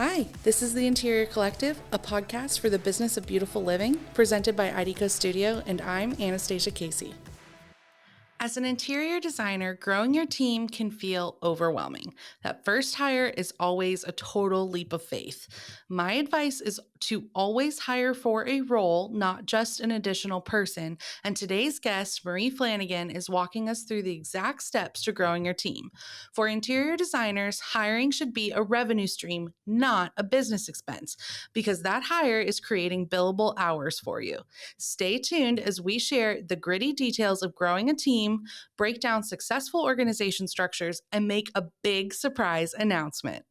Hi, this is the Interior Collective, a podcast for the business of beautiful living, presented by IDECO Studio, and I'm Anastasia Casey. As an interior designer, growing your team can feel overwhelming. That first hire is always a total leap of faith. My advice is to always hire for a role, not just an additional person. And today's guest, Marie Flanigan, is walking us through the exact steps to growing your team. For interior designers, hiring should be a revenue stream, not a business expense, because that hire is creating billable hours for you. Stay tuned as we share the gritty details of growing a team, break down successful organization structures, and make a big surprise announcement.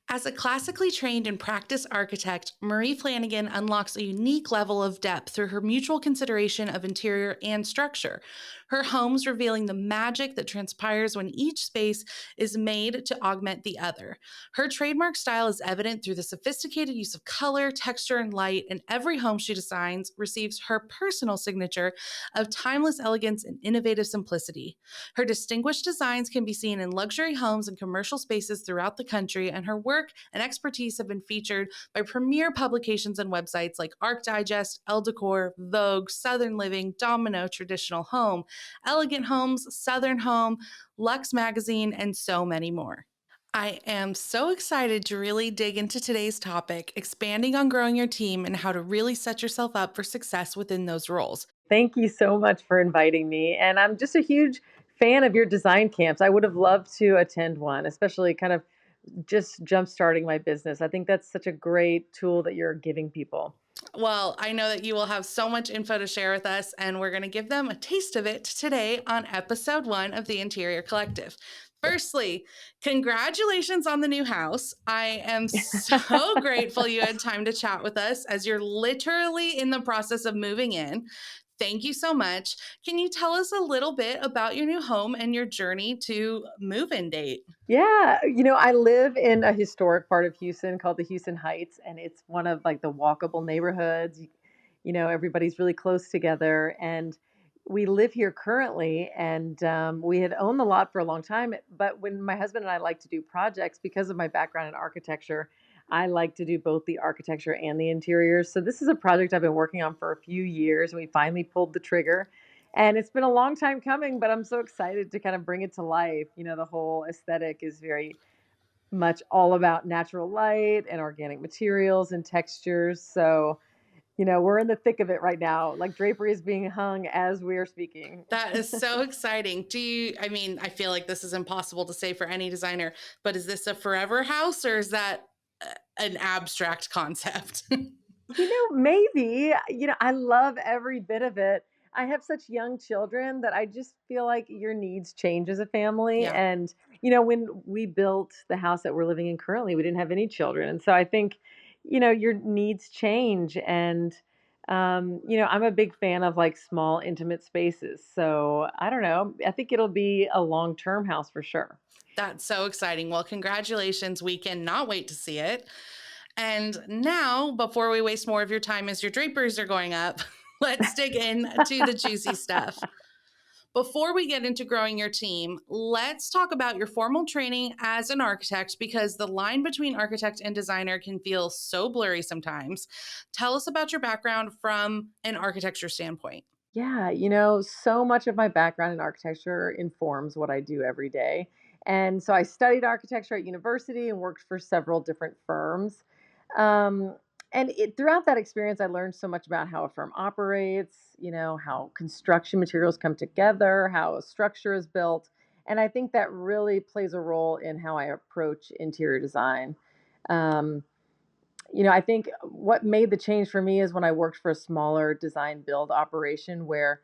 As a classically trained and practiced architect, Marie Flanigan unlocks a unique level of depth through her mutual consideration of interior and structure. Her homes revealing the magic that transpires when each space is made to augment the other. Her trademark style is evident through the sophisticated use of color, texture, and light, and every home she designs receives her personal signature of timeless elegance and innovative simplicity. Her distinguished designs can be seen in luxury homes and commercial spaces throughout the country, and her work and expertise have been featured by premier publications and websites like Arc Digest, Elle Decor, Vogue, Southern Living, Domino, Traditional Home, Elegant Homes, Southern Home, Luxe Magazine, and so many more. I am so excited to really dig into today's topic, expanding on growing your team and how to really set yourself up for success within those roles. Thank you so much for inviting me. And I'm just a huge fan of your design camps. I would have loved to attend one, especially kind of just jump starting my business. I think that's such a great tool that you're giving people. Well, I know that you will have so much info to share with us, and we're going to give them a taste of it today on episode 1 of the Interior Collective. Firstly, congratulations on the new house. I am so grateful you had time to chat with us as you're literally in the process of moving in. Thank you so much. Can you tell us a little bit about your new home and your journey to move-in date? Yeah, I live in a historic part of Houston called the Houston Heights, and it's one of like the walkable neighborhoods. Everybody's really close together, and we live here currently. And we had owned the lot for a long time, but when my husband and I like to do projects, because of my background in architecture, I like to do both the architecture and the interiors. So this is a project I've been working on for a few years, and we finally pulled the trigger. And it's been a long time coming, but I'm so excited to kind of bring it to life. The whole aesthetic is very much all about natural light and organic materials and textures. So, we're in the thick of it right now. Like drapery is being hung as we are speaking. That is so exciting. I feel like this is impossible to say for any designer, but is this a forever house or is that an abstract concept? Maybe, I love every bit of it. I have such young children that I just feel like your needs change as a family. Yeah. And, when we built the house that we're living in currently, we didn't have any children. And so I think, your needs change. And, I'm a big fan of like small, intimate spaces. So I don't know. I think it'll be a long-term house for sure. That's so exciting. Well, congratulations. We cannot wait to see it. And now, before we waste more of your time as your drapers are going up, let's dig into the juicy stuff. Before we get into growing your team, let's talk about your formal training as an architect because the line between architect and designer can feel so blurry sometimes. Tell us about your background from an architecture standpoint. Yeah, so much of my background in architecture informs what I do every day. And so I studied architecture at university and worked for several different firms. Um, throughout that experience, I learned so much about how a firm operates, how construction materials come together, how a structure is built. And I think that really plays a role in how I approach interior design. Um, I think what made the change for me is when I worked for a smaller design build operation where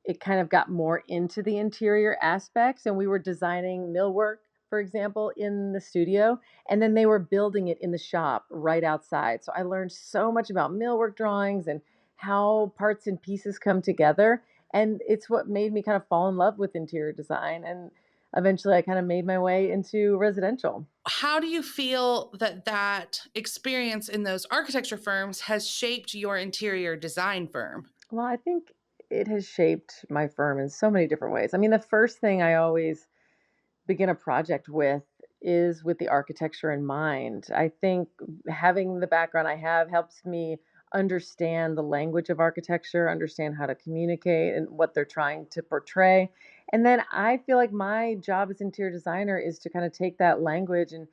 it kind of got more into the interior aspects, and we were designing millwork, for example, in the studio, and then they were building it in the shop right outside. So I learned so much about millwork drawings and how parts and pieces come together, and it's what made me kind of fall in love with interior design. And eventually I kind of made my way into residential. How do you feel that experience in those architecture firms has shaped your interior design firm? Well, I think it has shaped my firm in so many different ways. I mean, the first thing I always begin a project with is with the architecture in mind. I think having the background I have helps me understand the language of architecture, understand how to communicate and what they're trying to portray. And then I feel like my job as interior designer is to kind of take that language and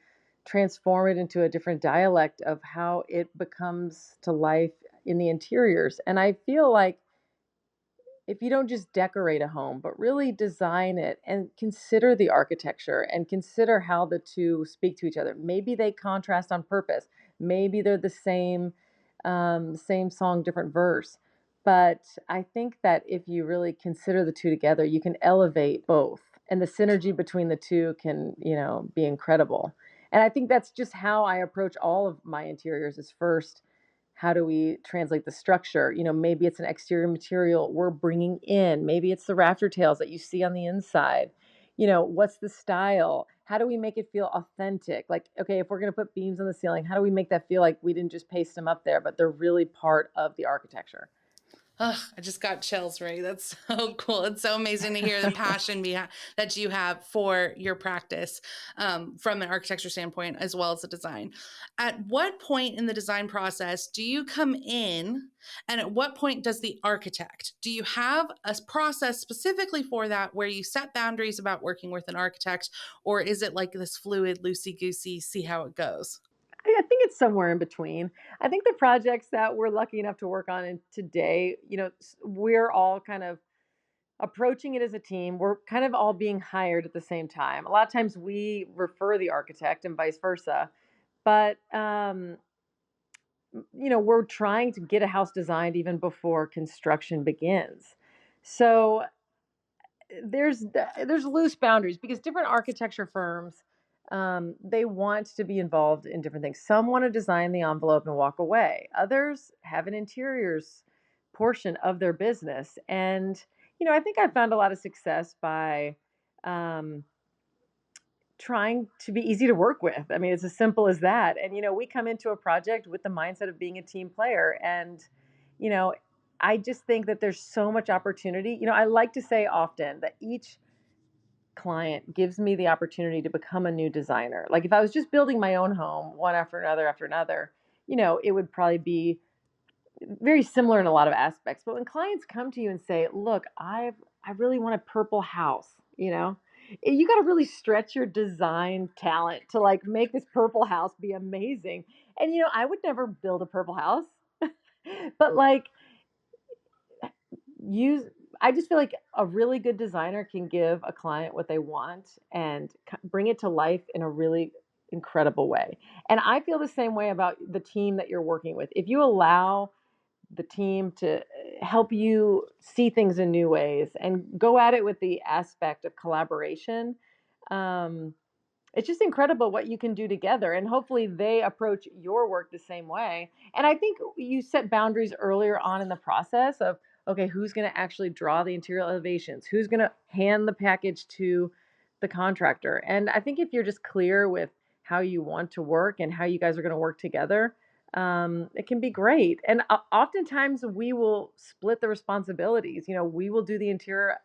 transform it into a different dialect of how it becomes to life in the interiors. And I feel like if you don't just decorate a home, but really design it and consider the architecture and consider how the two speak to each other. Maybe they contrast on purpose. Maybe they're the same song, different verse. But I think that if you really consider the two together, you can elevate both, and the synergy between the two can, be incredible. And I think that's just how I approach all of my interiors. Is first, how do we translate the structure? Maybe it's an exterior material we're bringing in. Maybe it's the rafter tails that you see on the inside. What's the style? How do we make it feel authentic? Like, okay, if we're going to put beams on the ceiling, how do we make that feel like we didn't just paste them up there, but they're really part of the architecture? Ugh, I just got chills, Ray. That's so cool. It's so amazing to hear the passion that you have for your practice from an architecture standpoint as well as the design. At what point in the design process do you come in, and at what point does the architect? Do you have a process specifically for that where you set boundaries about working with an architect, or is it like this fluid, loosey goosey, see how it goes? I think it's somewhere in between. I think the projects that we're lucky enough to work on today, we're all kind of approaching it as a team. We're kind of all being hired at the same time. A lot of times we refer the architect and vice versa. But we're trying to get a house designed even before construction begins. So there's loose boundaries because different architecture firms, they want to be involved in different things. Some want to design the envelope and walk away. Others have an interiors portion of their business, and I think I've found a lot of success by um, trying to be easy to work with. I mean, it's as simple as that. And we come into a project with the mindset of being a team player, and you know, I just think that there's so much opportunity. I like to say often that each client gives me the opportunity to become a new designer. Like if I was just building my own home one after another, it would probably be very similar in a lot of aspects. But when clients come to you and say, "Look, I really want a purple house," you got to really stretch your design talent to like make this purple house be amazing. And I would never build a purple house, but like use I just feel like a really good designer can give a client what they want and bring it to life in a really incredible way. And I feel the same way about the team that you're working with. If you allow the team to help you see things in new ways and go at it with the aspect of collaboration, um, it's just incredible what you can do together. And hopefully they approach your work the same way. And I think you set boundaries earlier on in the process of, okay, who's going to actually draw the interior elevations? Who's going to hand the package to the contractor? And I think if you're just clear with how you want to work and how you guys are going to work together, it can be great. And oftentimes we will split the responsibilities. We will do the interior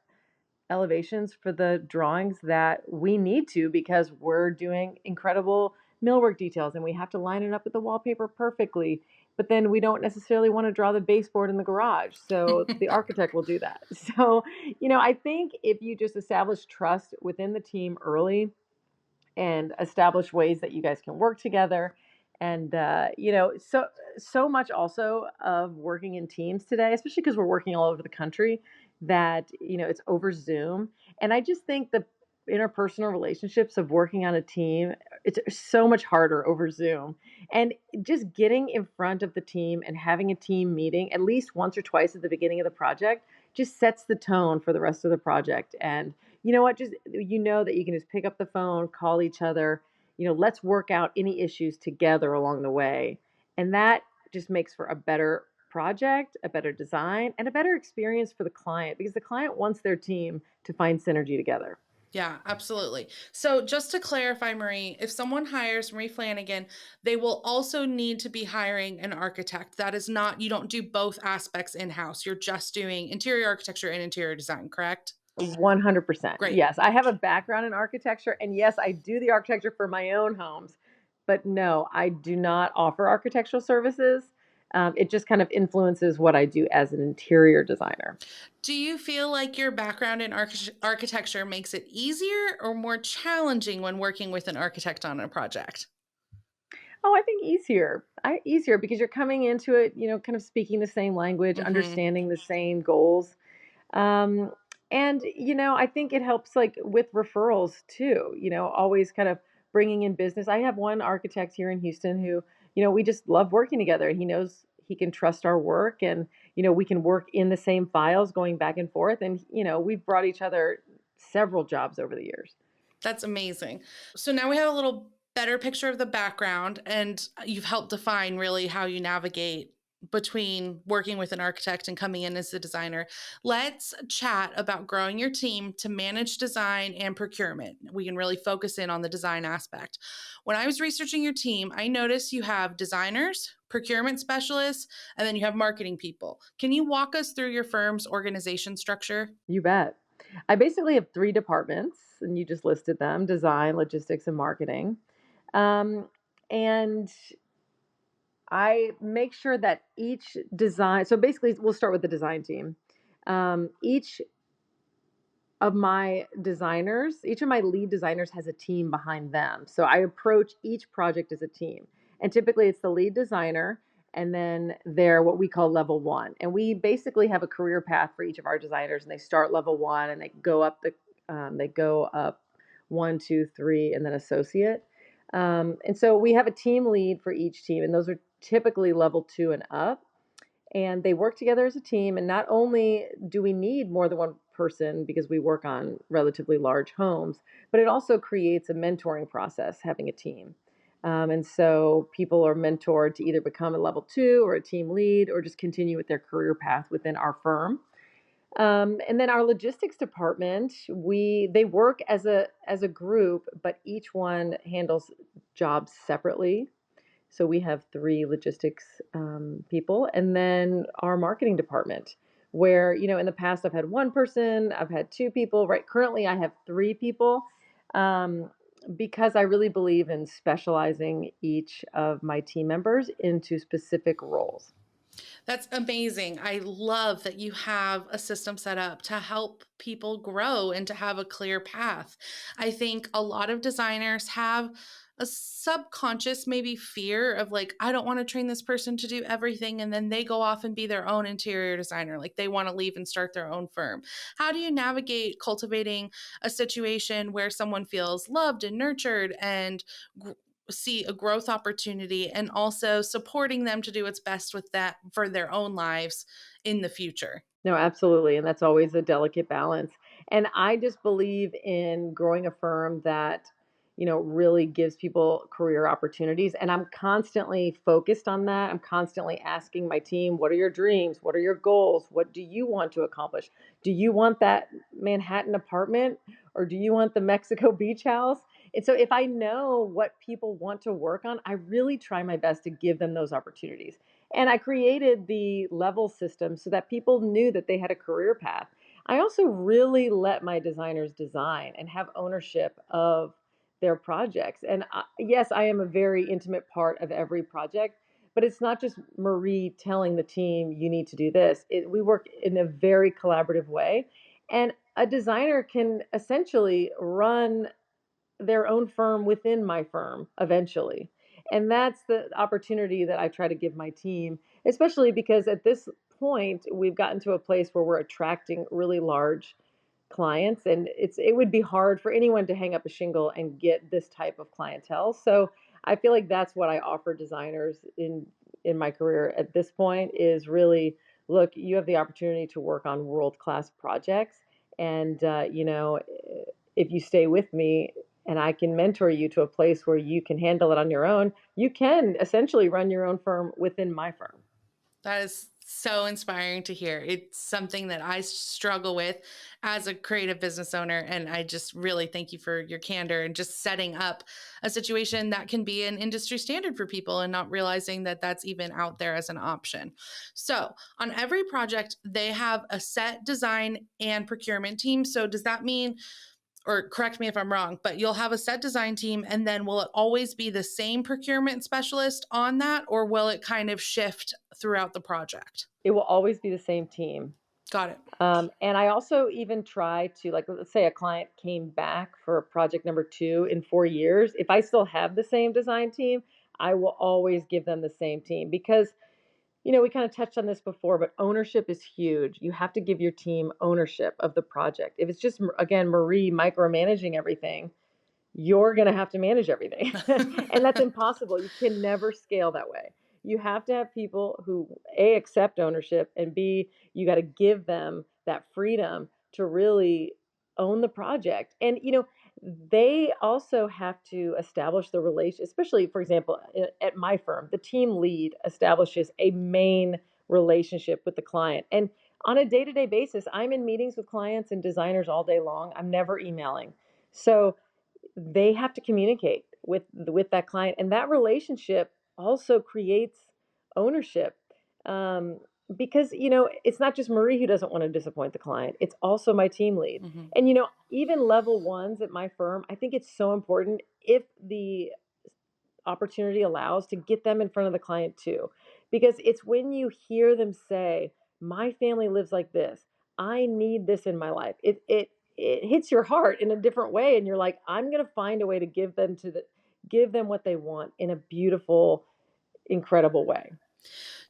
elevations for the drawings that we need to because we're doing incredible millwork details and we have to line it up with the wallpaper perfectly. But then we don't necessarily want to draw the baseboard in the garage. So the architect will do that. So, I think if you just establish trust within the team early and establish ways that you guys can work together. And so much also of working in teams today, especially because we're working all over the country, that it's over Zoom. And I just think the interpersonal relationships of working on a team, it's so much harder over Zoom. And just getting in front of the team and having a team meeting at least once or twice at the beginning of the project just sets the tone for the rest of the project. And you know what, just that you can just pick up the phone, call each other, let's work out any issues together along the way. And that just makes for a better project, a better design, and a better experience for the client because the client wants their team to find synergy together. Yeah, absolutely. So, just to clarify, Marie, if someone hires Marie Flanigan, they will also need to be hiring an architect. That is not, you don't do both aspects in house. You're just doing interior architecture and interior design, correct? 100%. Great. Yes, I have a background in architecture, and yes, I do the architecture for my own homes, but no, I do not offer architectural services. It just kind of influences what I do as an interior designer. Do you feel like your background in architecture makes it easier or more challenging when working with an architect on a project? Oh, I think easier. Easier because you're coming into it, kind of speaking the same language, Hmm. understanding the same goals. Um, and I think it helps like with referrals too, always kind of bringing in business. I have one architect here in Houston who, we just love working together, and he knows he can trust our work, and we can work in the same files going back and forth, and we've brought each other several jobs over the years. That's amazing. So now we have a little better picture of the background, and you've helped define really how you navigate between working with an architect and coming in as the designer. Let's chat about growing your team to manage design and procurement. We can really focus in on the design aspect. When I was researching your team, I noticed you have designers, procurement specialists, and then you have marketing people. Can you walk us through your firm's organization structure? You bet. I basically have three departments, and you just listed them: design, logistics, and marketing. Um, and I make sure that each design, so basically, we'll start with the design team. Each of my designers, each of my lead designers has a team behind them. So I approach each project as a team. And typically it's the lead designer, and then they're what we call level one. And we basically have a career path for each of our designers, and they start level one and they go up one, two, three, and then associate. And so we have a team lead for each team, and those are typically level two and up, and they work together as a team. And not only do we need more than one person because we work on relatively large homes, but it also creates a mentoring process having a team. And so people are mentored to either become a level two or a team lead, or just continue with their career path within our firm. And then our logistics department, they work as a group, but each one handles jobs separately. So we have three logistics people, and then our marketing department, where in the past I've had one person, I've had two people. Right, currently I have three people, um, because I really believe in specializing each of my team members into specific roles. That's amazing. I love that you have a system set up to help people grow and to have a clear path. I think a lot of designers have a subconscious maybe fear of like, I don't want to train this person to do everything. And then they go off and be their own interior designer. Like they want to leave and start their own firm. How do you navigate cultivating a situation where someone feels loved and nurtured and see a growth opportunity and also supporting them to do what's best with that for their own lives in the future? No, absolutely. And that's always a delicate balance. And I just believe in growing a firm that, really gives people career opportunities. And I'm constantly focused on that. I'm constantly asking my team, what are your dreams? What are your goals? What do you want to accomplish? Do you want that Manhattan apartment, or do you want the Mexico beach house? And so if I know what people want to work on, I really try my best to give them those opportunities. And I created the level system so that people knew that they had a career path. I also really let my designers design and have ownership of their projects. And yes, I am a very intimate part of every project, but it's not just Marie telling the team, you need to do this. We work in a very collaborative way. And a designer can essentially run their own firm within my firm eventually. And that's the opportunity that I try to give my team, especially because at this point, we've gotten to a place where we're attracting really large clients, and it would be hard for anyone to hang up a shingle and get this type of clientele. So I feel like that's what I offer designers in my career at this point, is really, look, you have the opportunity to work on world class projects, and if you stay with me and I can mentor you to a place where you can handle it on your own, you can essentially run your own firm within my firm. That is so inspiring to hear. It's something that I struggle with as a creative business owner. And I just really thank you for your candor and just setting up a situation that can be an industry standard for people and not realizing that that's even out there as an option. So, on every project, they have a set design and procurement team. So, does that mean, or correct me if I'm wrong, but you'll have a set design team, and then will it always be the same procurement specialist on that, or will it kind of shift throughout the project? It will always be the same team. Got it. And I also even try to, like, let's say a client came back for project number 2 in 4 years. If I still have the same design team, I will always give them the same team because, we kind of touched on this before, but ownership is huge. You have to give your team ownership of the project. If it's just, again, Marie micromanaging everything, you're going to have to manage everything. And that's impossible. You can never scale that way. You have to have people who, A, accept ownership, and B, you got to give them that freedom to really own the project. And, they also have to establish the relation, especially, for example, at my firm, the team lead establishes a main relationship with the client. And on a day to day basis, I'm in meetings with clients and designers all day long. I'm never emailing. So, they have to communicate with that client, and that relationship also creates ownership, um, because it's not just Marie who doesn't want to disappoint the client, it's also my team lead. Mhm. And even level ones at my firm, I think it's so important, if the opportunity allows, to get them in front of the client too, because it's when you hear them say, my family lives like this, I need this in my life, it hits your heart in a different way, and you're like, I'm going to find a way to give them what they want in a beautiful, incredible way.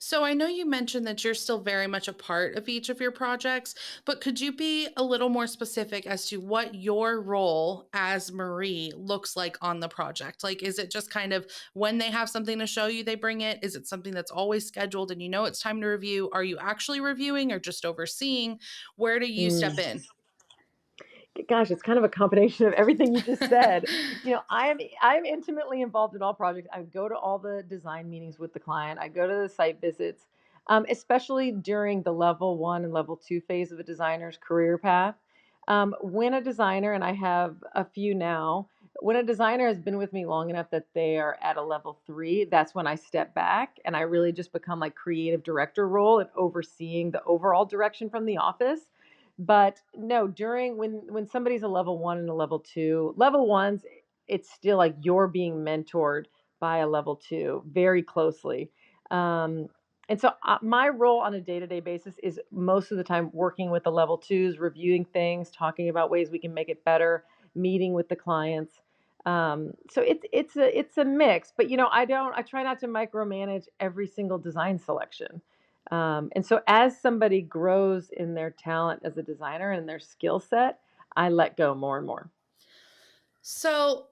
So I know you mentioned that you're still very much a part of each of your projects, but could you be a little more specific as to what your role as Marie looks like on the project? Like, is it just kind of when they have something to show you, they bring it? Is it something that's always scheduled and you know it's time to review? Are you actually reviewing or just overseeing? Where do you step Mm. in? Gosh, it's kind of a combination of everything you just said. I'm intimately involved in all projects. I go to all the design meetings with the client. I go to the site visits, especially during the level 1 and level 2 phase of a designer's career path. When a designer, and I have a few now, when a designer has been with me long enough that they are at a level 3, that's when I step back and I really just become like creative director role and overseeing the overall direction from the office. But no, during when somebody's a level 1 and a level 2, level 1s, it's still like you're being mentored by a level 2 very closely. And so my role on a day-to-day basis is most of the time working with the level 2s, reviewing things, talking about ways we can make it better, meeting with the clients. So it's a mix, but I try not to micromanage every single design selection. And so as somebody grows in their talent as a designer and their skill set, I let go more and more. So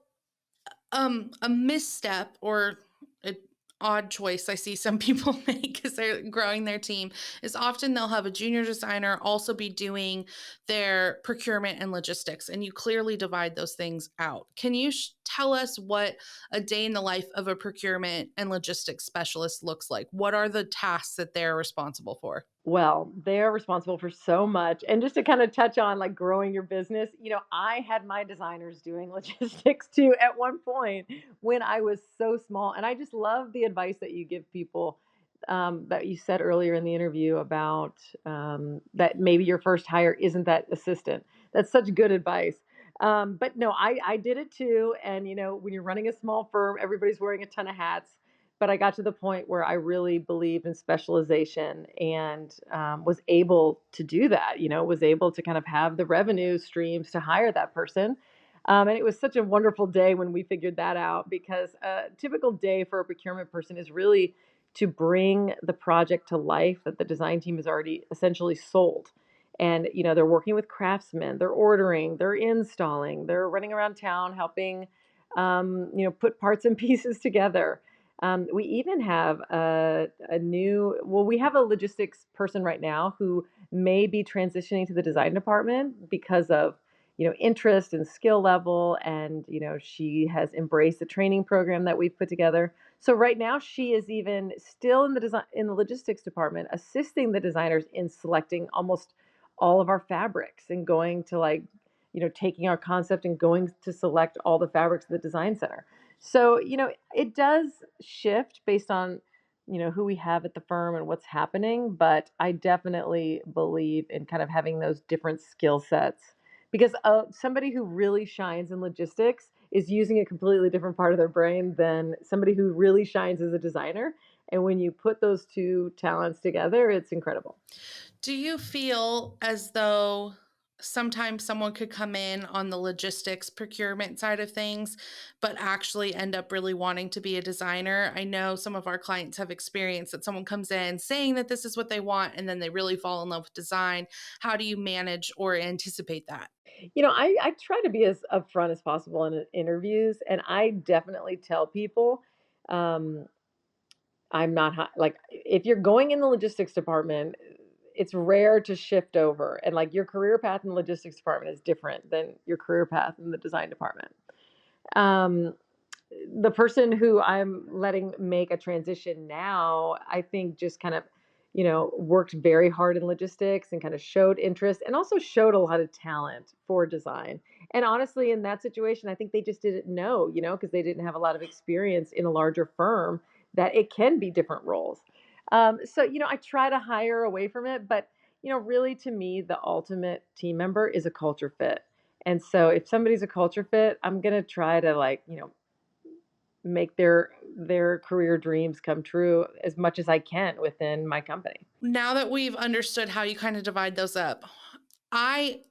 a misstep or an odd choice I see some people make as they're growing their team is often they'll have a junior designer also be doing their procurement and logistics, and you clearly divide those things out. Can you tell us what a day in the life of a procurement and logistics specialist looks like? What are the tasks that they're responsible for? Well, they're responsible for so much. And just to kind of touch on like growing your business, I had my designers doing logistics too at one point when I was so small. And I just love the advice that you give people, that you said earlier in the interview about, that maybe your first hire isn't that assistant. That's such good advice. But no, I did it too. And, when you're running a small firm, everybody's wearing a ton of hats, but I got to the point where I really believed in specialization and, was able to do that. Was able to kind of have the revenue streams to hire that person. And it was such a wonderful day when we figured that out, because a typical day for a procurement person is really to bring the project to life that the design team has already essentially sold. And they're working with craftsmen, they're ordering, they're installing, they're running around town helping, put parts and pieces together. We even have we have a logistics person right now who may be transitioning to the design department because of, interest and skill level. And, she has embraced the training program that we've put together. So right now she is even still in the logistics department, assisting the designers in selecting almost all of our fabrics and going to like, taking our concept and going to select all the fabrics in the design center. So, it does shift based on, who we have at the firm and what's happening, but I definitely believe in kind of having those different skill sets because somebody who really shines in logistics is using a completely different part of their brain than somebody who really shines as a designer. And when you put those two talents together, it's incredible. Do you feel as though sometimes someone could come in on the logistics procurement side of things, but actually end up really wanting to be a designer? I know some of our clients have experienced that someone comes in saying that this is what they want, and then they really fall in love with design. How do you manage or anticipate that? I try to be as upfront as possible in interviews, and I definitely tell people, um, I'm not like if you're going in the logistics department, it's rare to shift over, and like your career path in the logistics department is different than your career path in the design department. Um, the person who I'm letting make a transition now, I think just kind of, worked very hard in logistics and kind of showed interest and also showed a lot of talent for design. And honestly, in that situation, I think they just didn't know, because they didn't have a lot of experience in a larger firm that it can be different roles. So, I try to hire away from it, but, really to me, the ultimate team member is a culture fit. And so if somebody's a culture fit, I'm going to try to like, make their career dreams come true as much as I can within my company. Now that we've understood how you kind of divide those up, I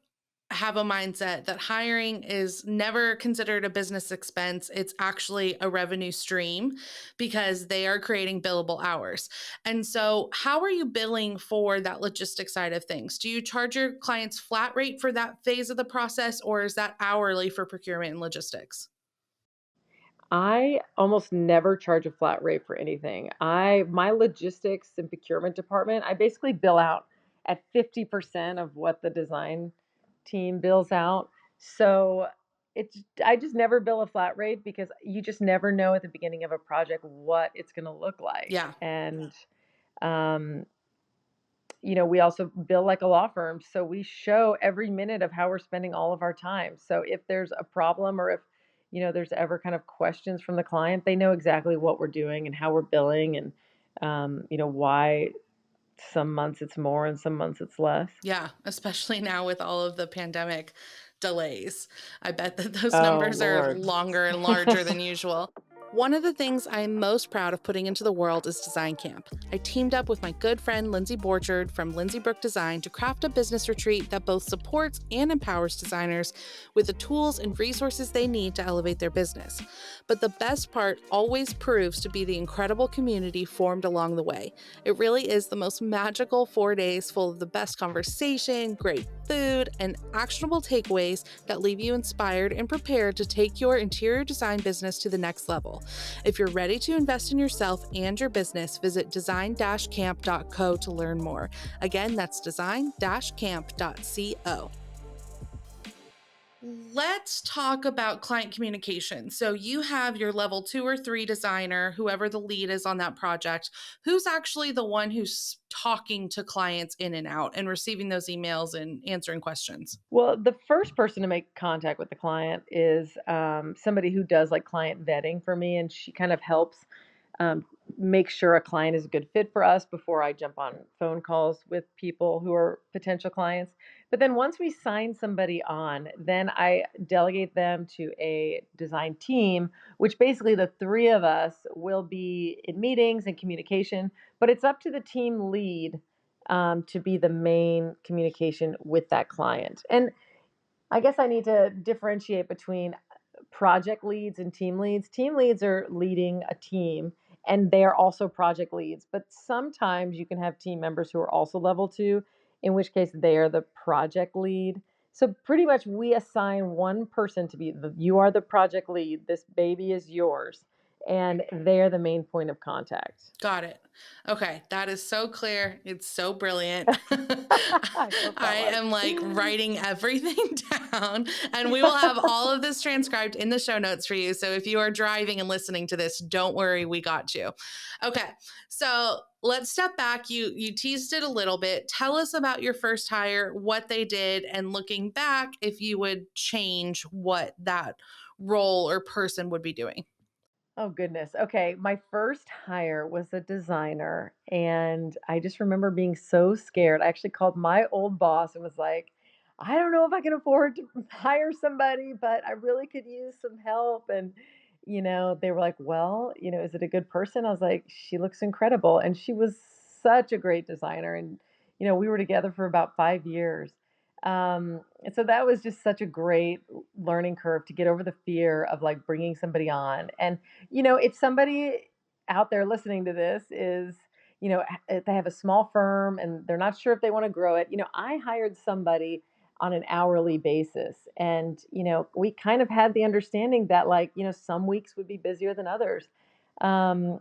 have a mindset that hiring is never considered a business expense. It's actually a revenue stream because they are creating billable hours. And so, how are you billing for that logistic side of things? Do you charge your clients flat rate for that phase of the process, or is that hourly for procurement and logistics? I almost never charge a flat rate for anything. My logistics and procurement department, I basically bill out at 50% of what the design team bills out. So I just never bill a flat rate because you just never know at the beginning of a project what it's going to look like. Yeah. And um, we also bill like a law firm. So we show every minute of how we're spending all of our time. So if there's a problem or if, there's ever kind of questions from the client, they know exactly what we're doing and how we're billing and, why some months it's more and some months it's less. Yeah, especially now with all of the pandemic delays. I bet that those Oh, numbers are Lord. longer and larger than usual. One of the things I'm most proud of putting into the world is Design Camp. I teamed up with my good friend Lindsay Borchard from Lindsay Brook Design to craft a business retreat that both supports and empowers designers with the tools and resources they need to elevate their business. But the best part always proves to be the incredible community formed along the way. It really is the most magical 4 days full of the best conversation, great food, and actionable takeaways that leave you inspired and prepared to take your interior design business to the next level. If you're ready to invest in yourself and your business, visit design-camp.co to learn more. Again, that's design-camp.co. Let's talk about client communication. So you have your level 2 or 3 designer, whoever the lead is on that project, who's actually the one who's talking to clients in and out and receiving those emails and answering questions. Well, the first person to make contact with the client is somebody who does like client vetting for me, and she kind of helps um, make sure a client is a good fit for us before I jump on phone calls with people who are potential clients. But then once we sign somebody on, then I delegate them to a design team, which basically the three of us will be in meetings and communication, but it's up to the team lead to be the main communication with that client. And I guess I need to differentiate between project leads and team leads. Team leads are leading a team and they are also project leads, but sometimes you can have team members who are also level 2, in which case they are the project lead. So pretty much we assign one person to be you are the project lead. This baby is yours. and they're the main point of contact. Got it. Okay, that is so clear. It's so brilliant. I hope that I was. am like writing everything down, and we will have all of this transcribed in the show notes for you. So if you are driving and listening to this, don't worry, we got you. Okay, so let's step back. You teased it a little bit. Tell us about your first hire, what they did, and looking back, if you would change what that role or person would be doing. Oh goodness. Okay, my first hire was a designer, and I just remember being so scared. I actually called my old boss and was like, "I don't know if I can afford to hire somebody, but I really could use some help." And they were like, "Well, is it a good person?" I was like, "She looks incredible." And she was such a great designer, and we were together for about 5 years. And so that was just such a great learning curve to get over the fear of like bringing somebody on. And if somebody out there listening to this is, if they have a small firm and they're not sure if they want to grow it, I hired somebody on an hourly basis. And, we kind of had the understanding that, like, some weeks would be busier than others. Um,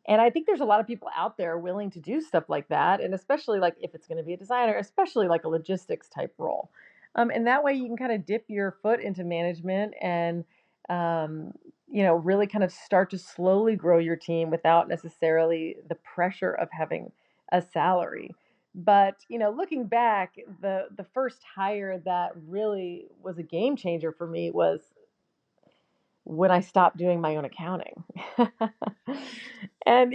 and I think there's a lot of people out there willing to do stuff like that. And especially like if it's going to be a designer, especially like a logistics type role. And that way you can kind of dip your foot into management and, um, really kind of start to slowly grow your team without necessarily the pressure of having a salary. But, looking back, the first hire that really was a game changer for me was when I stopped doing my own accounting. And,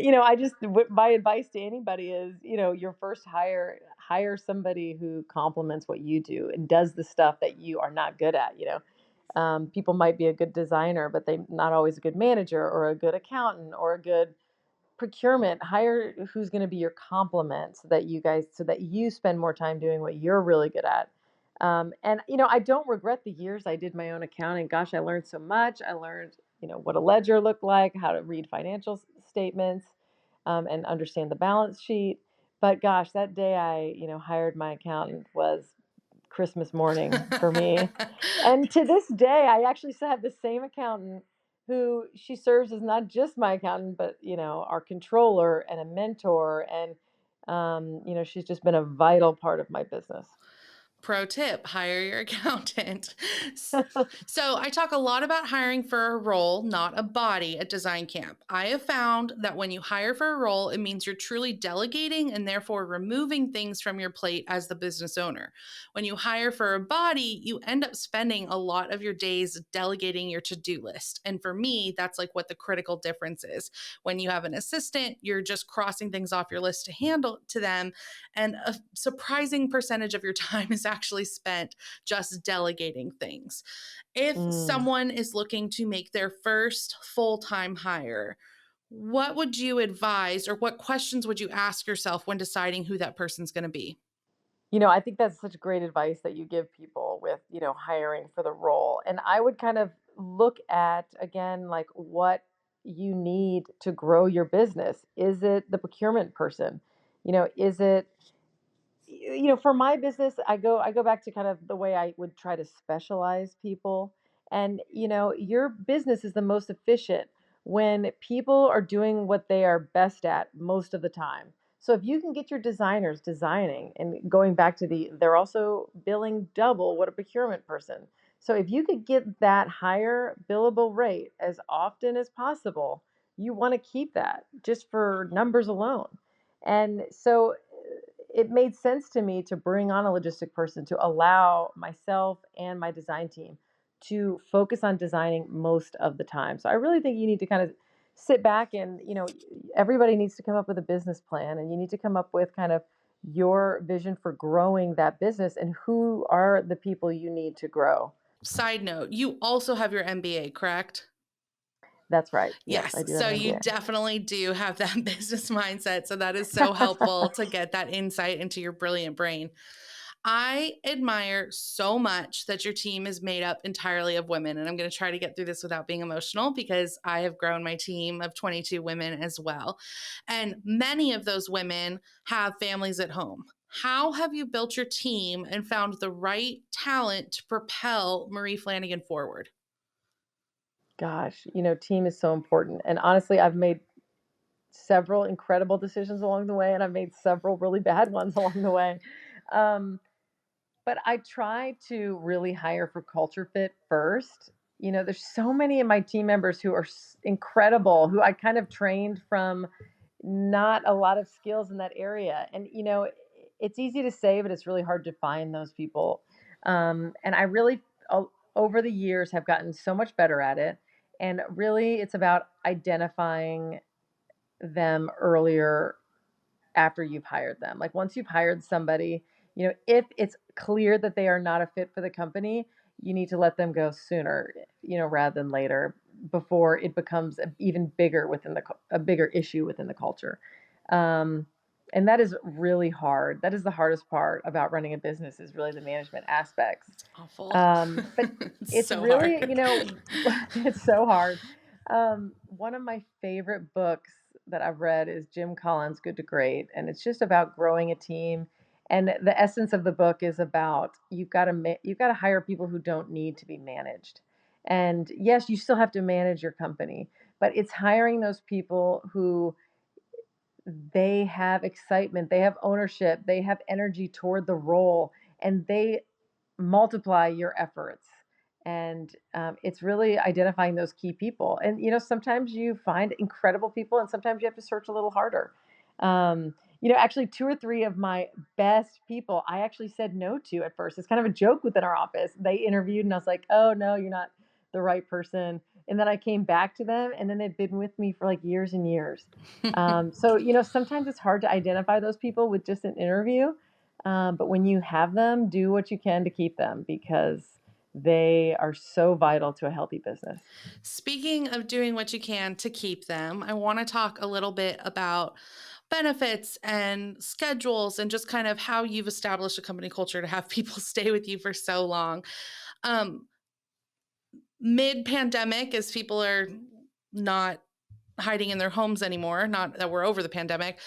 my advice to anybody is, your first hire somebody who complements what you do and does the stuff that you are not good at. People might be a good designer, but they not always a good manager or a good accountant or a good procurement. Hire who's going to be your complement so that you spend more time doing what you're really good at. And I don't regret the years I did my own accounting. Gosh, I learned so much. I learned what a ledger looked like, how to read financial statements, and understand the balance sheet. But gosh, that day I hired my accountant was Christmas morning for me. And to this day, I actually still have the same accountant who she serves as not just my accountant, but our controller and a mentor. And she's just been a vital part of my business. Pro tip, hire your accountant. So, I talk a lot about hiring for a role, not a body at design camp. I have found that when you hire for a role, it means you're truly delegating and therefore removing things from your plate as the business owner. When you hire for a body, you end up spending a lot of your days delegating your to do list. And for me, that's like what the critical difference is. When you have an assistant, you're just crossing things off your list to handle to them. And a surprising percentage of your time is actually spent just delegating things. If Mm. someone is looking to make their first full time hire, what would you advise or what questions would you ask yourself when deciding who that person's going to be? I think that's such great advice that you give people with, hiring for the role. And I would kind of look at, again, like what you need to grow your business. Is it the procurement person? Is it for my business, I go back to kind of the way I would try to specialize people. And your business is the most efficient when people are doing what they are best at most of the time. So if you can get your designers designing and going back to they're also billing double what a procurement person. So if you could get that higher billable rate as often as possible, you want to keep that just for numbers alone. And so it made sense to me to bring on a logistic person to allow myself and my design team to focus on designing most of the time. So I really think you need to kind of sit back and, everybody needs to come up with a business plan, and you need to come up with kind of your vision for growing that business and who are the people you need to grow. Side note, you also have your MBA, correct? That's right. Yes, Yes. I do have So an you MBA. definitely do have that business mindset. So that is so helpful to get that insight into your brilliant brain. I admire so much that your team is made up entirely of women. And I'm going to try to get through this without being emotional because I have grown my team of 22 women as well. And many of those women have families at home. How have you built your team and found the right talent to propel Marie Flanigan forward? Gosh, team is so important. And honestly, I've made several incredible decisions along the way, and I've made several really bad ones along the way. Um, but I try to really hire for culture fit first. There's so many of my team members who are incredible, who I kind of trained from not a lot of skills in that area. And, it's easy to say, but it's really hard to find those people. And I really, over the years, have gotten so much better at it. And really, it's about identifying them earlier after you've hired them. Like once you've hired somebody, if it's clear that they are not a fit for the company, you need to let them go sooner, rather than later, before it becomes even bigger a bigger issue within the culture. Um, and that is really hard. That is the hardest part about running a business, is really the management aspects. It's awful. But It's it's so really, hard. it's so hard. One of my favorite books that I've read is Jim Collins' Good to Great, and it's just about growing a team. And the essence of the book is about you've got to hire people who don't need to be managed. And yes, you still have to manage your company, but it's hiring those people who they have excitement, they have ownership, they have energy toward the role, and they multiply your efforts. And it's really identifying those key people. And sometimes you find incredible people, and sometimes you have to search a little harder. Actually, two or three of my best people, I actually said no to at first. It's kind of a joke within our office. They interviewed, and I was like, "Oh no, you're not the right person." And then I came back to them, and then they've been with me for like years and years. So sometimes it's hard to identify those people with just an interview. But when you have them, do what you can to keep them, because they are so vital to a healthy business. Speaking of doing what you can to keep them, I want to talk a little bit about benefits and schedules and just kind of how you've established a company culture to have people stay with you for so long. Um, Mid pandemic, as people are not hiding in their homes anymore, not that we're over the pandemic,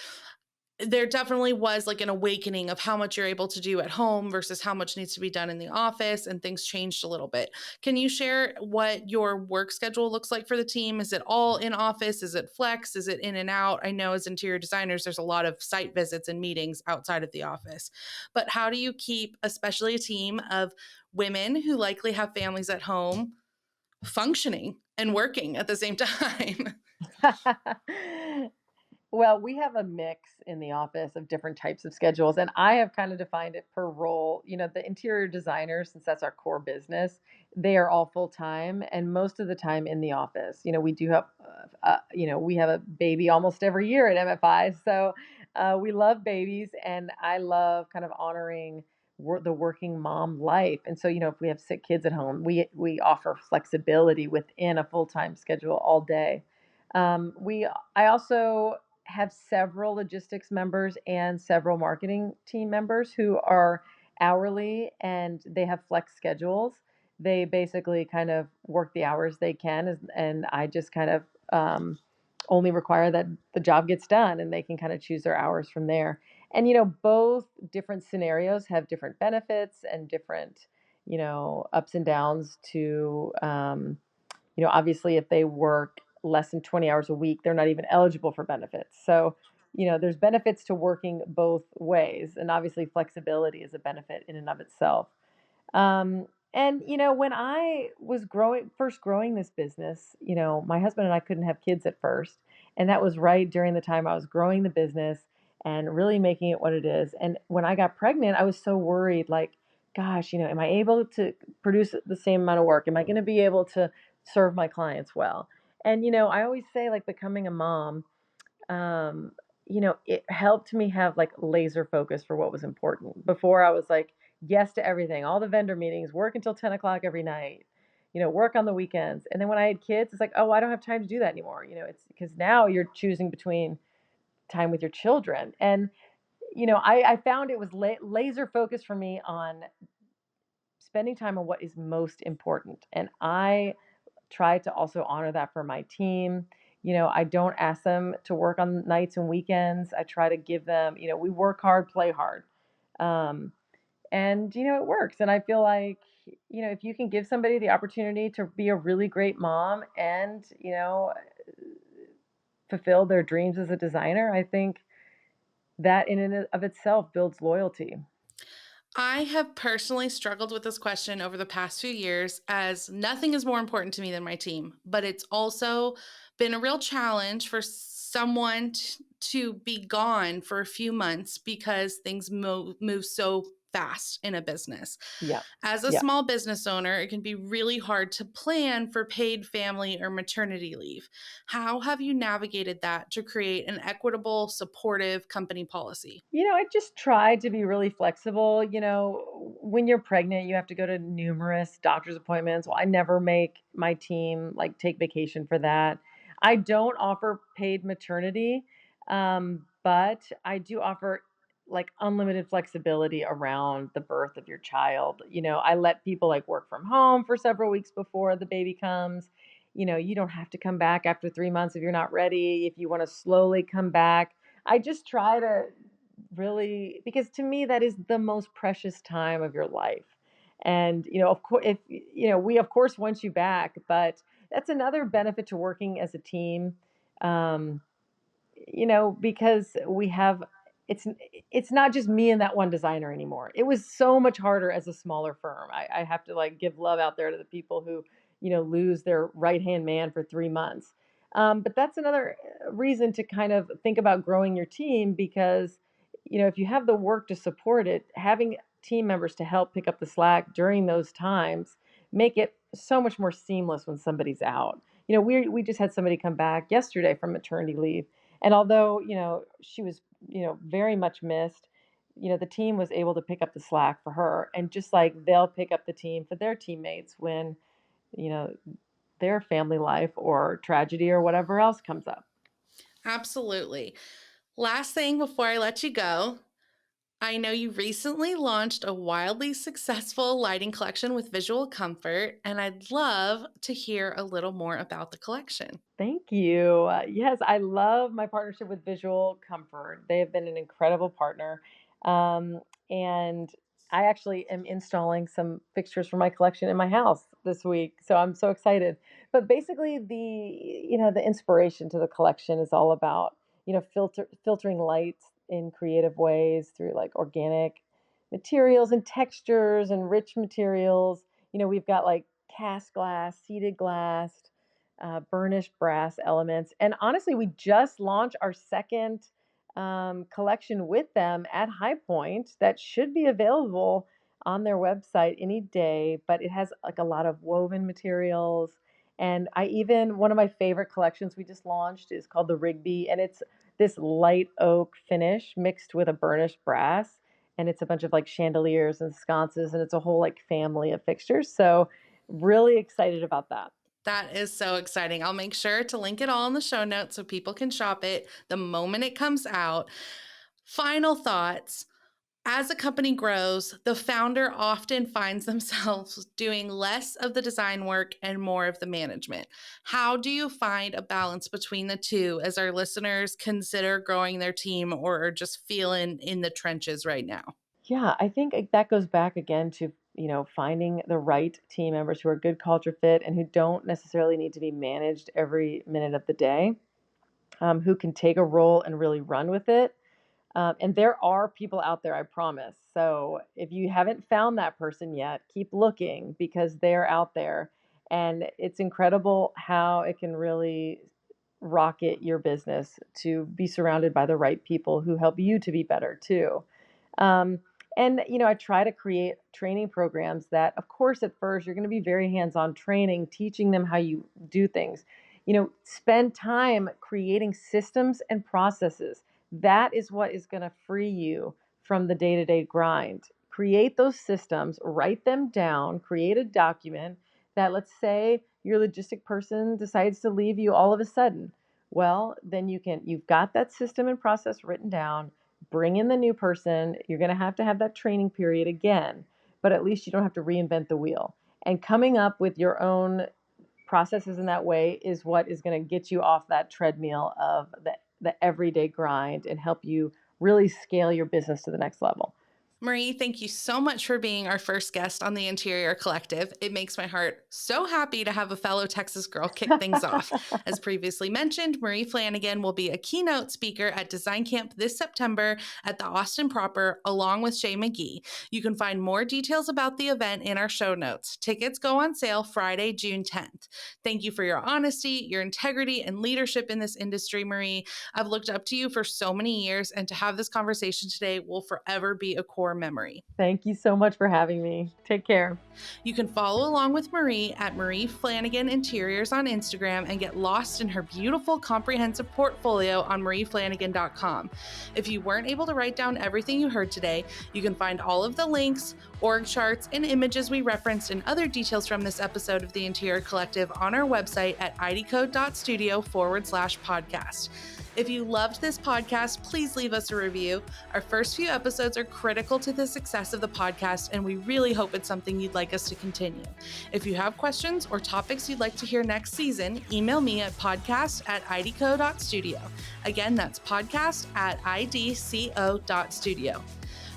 there definitely was like an awakening of how much you're able to do at home versus how much needs to be done in the office, and things changed a little bit. Can you share what your work schedule looks like for the team? Is it all in office? Is it flex? Is it in and out? I know as interior designers, there's a lot of site visits and meetings outside of the office. But how do you keep, especially a team of women who likely have families at home, functioning and working at the same time? Well, we have a mix in the office of different types of schedules, and I have kind of defined it per role. The interior designers, since that's our core business, they are all full time and most of the time in the office. We do have, we have a baby almost every year at MFI, so we love babies, and I love kind of honoring the working mom life. And so, if we have sick kids at home, we offer flexibility within a full time schedule all day. We I also have several logistics members and several marketing team members who are hourly, and they have flex schedules. They basically kind of work the hours they can, and I just kind of only require that the job gets done, and they can kind of choose their hours from there. And both different scenarios have different benefits and different ups and downs to obviously, if they work less than 20 hours a week, they're not even eligible for benefits. So, there's benefits to working both ways. And obviously, flexibility is a benefit in and of itself. And when I was first growing this business, my husband and I couldn't have kids at first, and that was right during the time I was growing the business and really making it what it is. And when I got pregnant, I was so worried, like, gosh, am I able to produce the same amount of work? Am I going to be able to serve my clients well? And I always say, like, becoming a mom, um, it helped me have like laser focus for what was important. Before, I was like, yes to everything, all the vendor meetings, work until 10 o'clock every night, work on the weekends. And then when I had kids, it's like, oh, I don't have time to do that anymore. It's because now you're choosing between time with your children. And, I found it was laser focused for me on spending time on what is most important. And I try to also honor that for my team. I don't ask them to work on nights and weekends. I try to give them, we work hard, play hard. Um, and, it works. And I feel like, if you can give somebody the opportunity to be a really great mom and, fulfill their dreams as a designer, I think that in and of itself builds loyalty. I have personally struggled with this question over the past few years as nothing is more important to me than my team, but it's also been a real challenge for someone to be gone for a few months because things move so fast in a business. Yeah. As a Yeah. small business owner, it can be really hard to plan for paid family or maternity leave. How have you navigated that to create an equitable, supportive company policy? I just try to be really flexible. When you're pregnant, you have to go to numerous doctor's appointments. Well, I never make my team like take vacation for that. I don't offer paid maternity, but I do offer like unlimited flexibility around the birth of your child. I let people like work from home for several weeks before the baby comes. You don't have to come back after 3 months if you're not ready. If you want to slowly come back, I just try to really, because to me that is the most precious time of your life. And of course, if we of course want you back, but that's another benefit to working as a team. um, because we have, it's it's not just me and that one designer anymore. It was so much harder as a smaller firm. I have to like give love out there to the people who, lose their right hand man for 3 months. But that's another reason to kind of think about growing your team, because if you have the work to support it, having team members to help pick up the slack during those times make it so much more seamless when somebody's out. We just had somebody come back yesterday from maternity leave, and although, she was, very much missed, the team was able to pick up the slack for her. And just like they'll pick up the team for their teammates when, you know, their family life or tragedy or whatever else comes up. Absolutely. Last thing before I let you go, I know you recently launched a wildly successful lighting collection with visual comfort, and I'd love to hear a little more about the collection. Thank you. Yes, I love my partnership with Visual Comfort. They have been an incredible partner. Um, and I actually am installing some fixtures for my collection in my house this week. So I'm so excited. But basically the inspiration to the collection is all about, filtering lights in creative ways through like organic materials and textures and rich materials. We've got like cast glass, seated glass, burnished brass elements. And honestly, we just launched our second collection with them at High Point that should be available on their website any day. But it has like a lot of woven materials. And one of my favorite collections we just launched is called the Rigby, and it's this light oak finish mixed with a burnished brass. And it's a bunch of like chandeliers and sconces, and it's a whole like family of fixtures. So, really excited about that. That is so exciting. I'll make sure to link it all in the show notes so people can shop it the moment it comes out. Final thoughts. As a company grows, the founder often finds themselves doing less of the design work and more of the management. How do you find a balance between the two as our listeners consider growing their team or are just feeling in the trenches right now? Yeah, I think that goes back again to, finding the right team members who are good culture fit and who don't necessarily need to be managed every minute of the day, who can take a role and really run with it. And there are people out there, I promise. So if you haven't found that person yet, keep looking, because they're out there. And it's incredible how it can really rocket your business to be surrounded by the right people who help you to be better too. Um, and I try to create training programs that, of course, at first you're going to be very hands-on training, teaching them how you do things. Spend time creating systems and processes. That is what is going to free you from the day-to-day grind. Create those systems, write them down, create a document that, let's say your logistic person decides to leave you all of a sudden. Well, then you've got that system and process written down. Bring in the new person. You're going to have that training period again, but at least you don't have to reinvent the wheel. And coming up with your own processes in that way is what is going to get you off that treadmill of the everyday grind and help you really scale your business to the next level. Marie, thank you so much for being our first guest on the Interior Collective. It makes my heart so happy to have a fellow Texas girl kick things off. As previously mentioned, Marie Flanigan will be a keynote speaker at Design Camp this September at the Austin Proper, along with Shay McGee. You can find more details about the event in our show notes. Tickets go on sale Friday, June 10th. Thank you for your honesty, your integrity, and leadership in this industry, Marie. I've looked up to you for so many years, and to have this conversation today will forever be a core memory. Thank you so much for having me. Take care. You can follow along with Marie at Marie Flanigan Interiors on Instagram and get lost in her beautiful comprehensive portfolio on marieflanigan.com. If you weren't able to write down everything you heard today, you can find all of the links, org charts, and images we referenced and other details from this episode of the Interior Collective on our website at idcode.studio/podcast. If you loved this podcast, please leave us a review. Our first few episodes are critical to the success of the podcast, and we really hope it's something you'd like us to continue. If you have questions or topics you'd like to hear next season, email me at podcast@idco.studio. Again, that's podcast@idco.studio.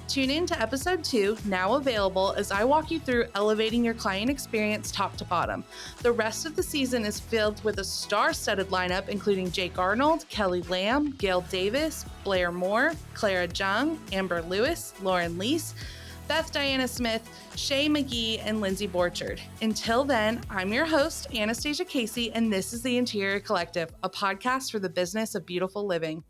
Tune in to episode 2, now available, as I walk you through elevating your client experience top to bottom. The rest of the season is filled with a star-studded lineup, including Jake Arnold, Kelly Lamb, Gail Davis, Blair Moore, Clara Jung, Amber Lewis, Lauren Lease, Beth Diana Smith, Shay McGee, and Lindsay Borchard. Until then, I'm your host, Anastasia Casey, and this is the Interior Collective, a podcast for the business of beautiful living.